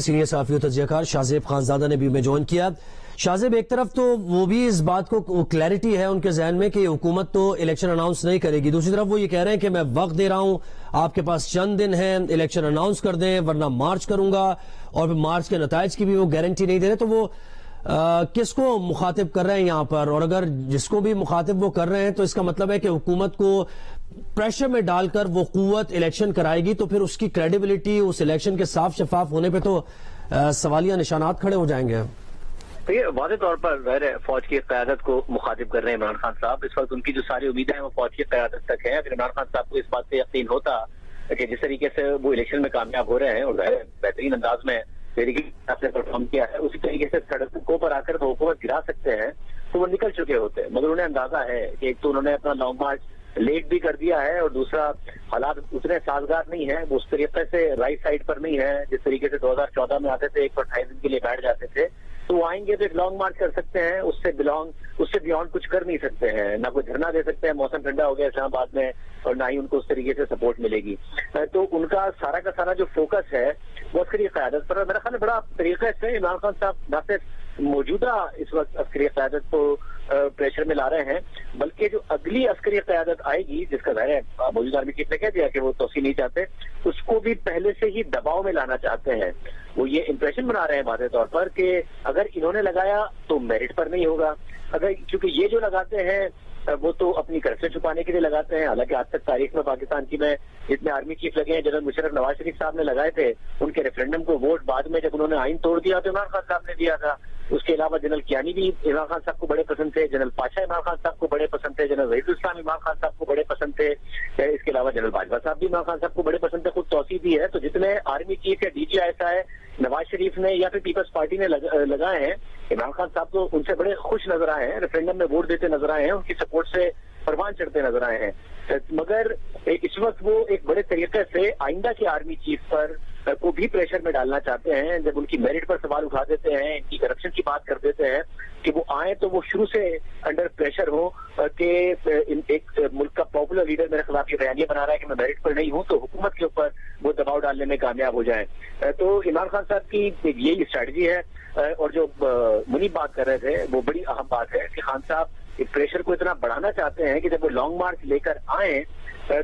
Senior صحافی و تجزیہ شاہزیب خانزادہ نے بھی میں جوائن کیا۔ شاہزیب، ایک طرف تو وہ بھی اس بات کو کلیئرٹی ہے ان کے ذہن میں کہ حکومت تو الیکشن اناؤنس نہیں کرے گی، دوسری طرف وہ یہ کہہ رہے ہیں کہ میں وقت دے رہا ہوں، آپ کے پاس چند دن ہیں، الیکشن اناؤنس کر دیں ورنہ مارچ کروں گا، اور پھر مارچ کے نتائج کی بھی وہ گارنٹی نہیں دے رہے۔ تو وہ کس کو مخاطب کر رہے ہیں یہاں پر؟ اور اگر جس کو بھی مخاطب وہ کر رہے ہیں تو اس کا مطلب ہے کہ حکومت کو پریشر میں ڈال کر وہ قوت الیکشن کرائے گی، تو پھر اس کی کریڈیبلٹی اس الیکشن کے صاف شفاف ہونے پہ تو سوالیہ نشانات کھڑے ہو جائیں گے۔ یہ واضح طور پر غیر فوج کی قیادت کو مخاطب کر رہے ہیں عمران خان صاحب۔ اس وقت ان کی جو ساری امیدیں ہیں وہ فوج کی قیادت تک ہے۔ اگر عمران خان صاحب کو اس بات پہ یقین ہوتا کہ جس طریقے سے وہ الیکشن میں کامیاب ہو رہے ہیں اور ظاہر بہترین انداز میں نے پرفارم کیا ہے، اسی طریقے سے سڑکوں پر آ کر وہ حکومت گرا سکتے ہیں تو وہ نکل چکے ہوتے ہیں، مگر انہیں اندازہ ہے کہ ایک تو انہوں نے اپنا لانگ مارچ لیٹ بھی کر دیا ہے، اور دوسرا حالات اتنے سازگار نہیں ہیں، وہ اس طریقے سے رائٹ سائڈ پر نہیں ہے جس طریقے سے 2014 میں آتے تھے 128 دن کے لیے بیٹھ جاتے تھے، تو وہ آئیں گے تو ایک لانگ مارچ کر سکتے ہیں، اس سے بیونڈ کچھ کر نہیں سکتے ہیں، نہ کوئی دھرنا دے سکتے ہیں، موسم ٹھنڈا ہو گیا اسلام آباد میں، اور نہ ہی ان کو اس طریقے سے سپورٹ ملے گی۔ تو ان کا سارا جو فوکس ہے وہ عسکری قیادت پر ہے۔ میرا خیال ہے بڑا طریقے سے عمران خان صاحب نہ صرف موجودہ اس وقت عسکری قیادت کو پریشر میں لا رہے ہیں، بلکہ جو اگلی عسکری قیادت آئے گی جس کا ظاہر ہے موجودہ آرمی چیف نے کہہ دیا کہ وہ توسیع نہیں چاہتے، اس کو بھی پہلے سے ہی دباؤ میں لانا چاہتے ہیں۔ وہ یہ امپریشن بنا رہے ہیں واضح طور پر کہ اگر انہوں نے لگایا تو میرٹ پر نہیں ہوگا، کیونکہ یہ جو لگاتے ہیں وہ تو اپنی کرپشن چھپانے کے لیے لگاتے ہیں۔ حالانکہ آج تک تاریخ میں پاکستان کی میں جتنے آرمی چیف لگے ہیں، جنرل مشرف نواز شریف صاحب نے لگائے تھے، ان کے ریفرینڈم کو ووٹ بعد میں جب انہوں نے آئین توڑ دیا تو عمران خان صاحب نے دیا تھا۔ اس کے علاوہ جنرل کیانی بھی عمران خان صاحب کو بڑے پسند تھے، جنرل پاشا عمران خان صاحب کو بڑے پسند تھے، جنرل وحید الاسلام عمران خان صاحب کو بڑے پسند تھے، اس کے علاوہ جنرل باجوہ صاحب بھی عمران خان صاحب کو بڑے پسند تھے، خود توسیع بھی ہے۔ تو جتنے آرمی چیف یا ڈی جی ایسا ہے نواز شریف نے یا پھر پیپلز پارٹی نے لگائے ہیں، عمران خان صاحب تو ان سے بڑے خوش نظر آئے ہیں، ریفرینڈم میں ووٹ دیتے نظر آئے ہیں، ان کی سپورٹ سے پروان چڑھتے نظر آئے ہیں، مگر اس وقت وہ ایک بڑے طریقے سے آئندہ کے آرمی چیف پر کو بھی پریشر میں ڈالنا چاہتے ہیں۔ جب ان کی میرٹ پر سوال اٹھا دیتے ہیں، ان کی کرپشن کی بات کر دیتے ہیں کہ وہ آئیں تو وہ شروع سے انڈر پریشر ہو کہ ایک ملک کا پاپولر لیڈر میرے خلاف یہ بیانیہ بنا رہا ہے کہ میں میرٹ پر نہیں ہوں، تو حکومت کے اوپر وہ دباؤ ڈالنے میں کامیاب ہو جائیں۔ تو عمران خان صاحب کی یہی اسٹریٹجی ہے، اور جو منیب بات کر رہے تھے وہ بڑی اہم بات ہے کہ خان صاحب پریشر کو اتنا بڑھانا چاہتے ہیں کہ جب وہ لانگ مارچ لے کر آئیں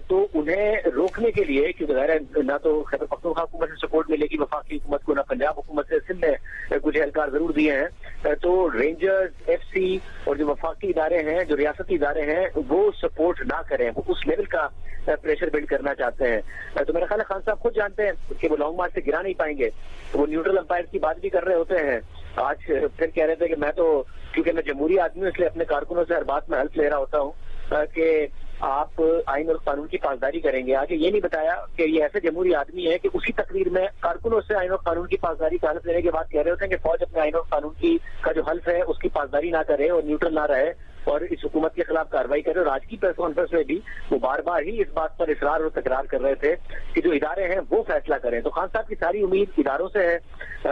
تو انہیں روکنے کے لیے، کیونکہ ظاہر ہے نہ تو خیبر پختونخوا حکومت سے سپورٹ ملے گی وفاقی حکومت کو، نہ پنجاب حکومت سے، سندھ نے کچھ اہلکار ضرور دیے ہیں، تو رینجرز، ایف سی اور جو وفاقی ادارے ہیں، جو ریاستی ادارے ہیں، وہ سپورٹ نہ کریں، وہ اس لیول کا پریشر بلڈ کرنا چاہتے ہیں۔ تو میرا خیال ہے خان صاحب خود جانتے ہیں کہ وہ لانگ مارچ سے گرا نہیں پائیں گے، وہ نیوٹرل امپائر کی بات بھی کر رہے ہوتے ہیں۔ آج پھر کہہ رہے تھے کہ میں تو کیونکہ میں جمہوری آدمی ہوں اس لیے اپنے کارکنوں سے ہر بات میں ہیلپ لے رہا ہوتا ہوں کہ آپ آئین اور قانون کی پاسداری کریں گے۔ آگے یہ نہیں بتایا کہ یہ ایسے جمہوری آدمی ہے کہ اسی تقریر میں کارکنوں سے آئین اور قانون کی پاسداری کا حلف لینے کے بعد کہہ رہے ہوتے ہیں کہ فوج اپنے آئین اور قانون کا جو حلف ہے اس کی پاسداری نہ کرے اور نیوٹرل نہ رہے اور اس حکومت کے خلاف کارروائی کرے۔ اور آج کی پریس کانفرنس میں بھی وہ بار بار ہی اس بات پر اصرار اور تکرار کر رہے تھے کہ جو ادارے ہیں وہ فیصلہ کریں۔ تو خان صاحب کی ساری امید اداروں سے ہے۔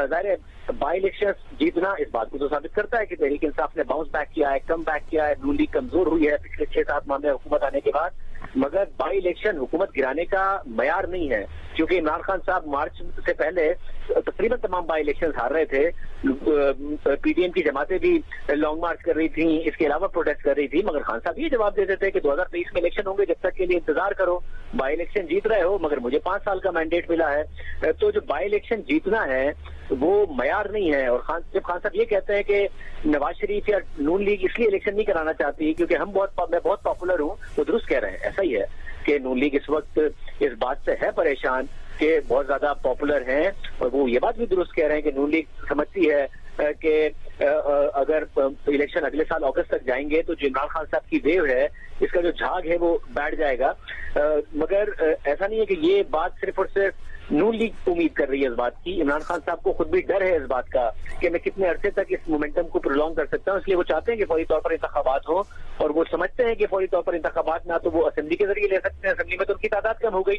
ظاہر ہے بائی الیکشن جیتنا اس بات کو تو ثابت کرتا ہے کہ تحریک انصاف نے باؤنس بیک کیا ہے، کم بیک کیا ہے، نون لیگ کمزور ہوئی ہے پچھلے 6-7 ماہ میں حکومت آنے کے بعد، مگر بائی الیکشن حکومت گرانے کا معیار نہیں ہے، کیونکہ عمران خان صاحب مارچ سے پہلے تقریباً تمام بائی الیکشن ہار رہے تھے۔ پی ڈی ایم کی جماعتیں بھی لانگ مارچ کر رہی تھیں، اس کے علاوہ پروٹیسٹ کر رہی تھی، مگر خان صاحب یہ جواب دیتے تھے کہ 2023 میں الیکشن ہوں گے، جب تک کے لیے انتظار کرو، بائی الیکشن جیت رہے ہو مگر مجھے 5 سال کا مینڈیٹ ملا ہے۔ تو جو بائی الیکشن جیتنا ہے وہ معیار نہیں ہے۔ اور جب خان صاحب یہ کہتے ہیں کہ نواز شریف یا نون لیگ اس لیے الیکشن نہیں کرانا چاہتی کیونکہ میں بہت پاپولر ہوں، وہ درست کہہ رہے ہیں، ایسا ہی ہے کہ نون لیگ اس وقت اس بات سے ہے پریشان کہ بہت زیادہ پاپولر ہیں، اور وہ یہ بات بھی درست کہہ رہے ہیں کہ نون لیگ سمجھتی ہے کہ اگر الیکشن اگلے سال اگست تک جائیں گے تو جو عمران خان صاحب کی ویو ہے اس کا جو جھاگ ہے وہ بیٹھ جائے گا۔ مگر ایسا نہیں ہے کہ یہ بات صرف اور صرف نون لیگ امید کر رہی ہے اس بات کی، عمران خان صاحب کو خود بھی ڈر ہے اس بات کا کہ میں کتنے عرصے تک اس مومنٹم کو پرولونگ کر سکتا ہوں، اس لیے وہ چاہتے ہیں کہ فوری طور پر انتخابات ہوں، اور وہ سمجھتے ہیں کہ فوری طور پر انتخابات نہ تو وہ اسمبلی کے ذریعے لے سکتے ہیں، اسمبلی میں تو ان کی تعداد کم ہو گئی،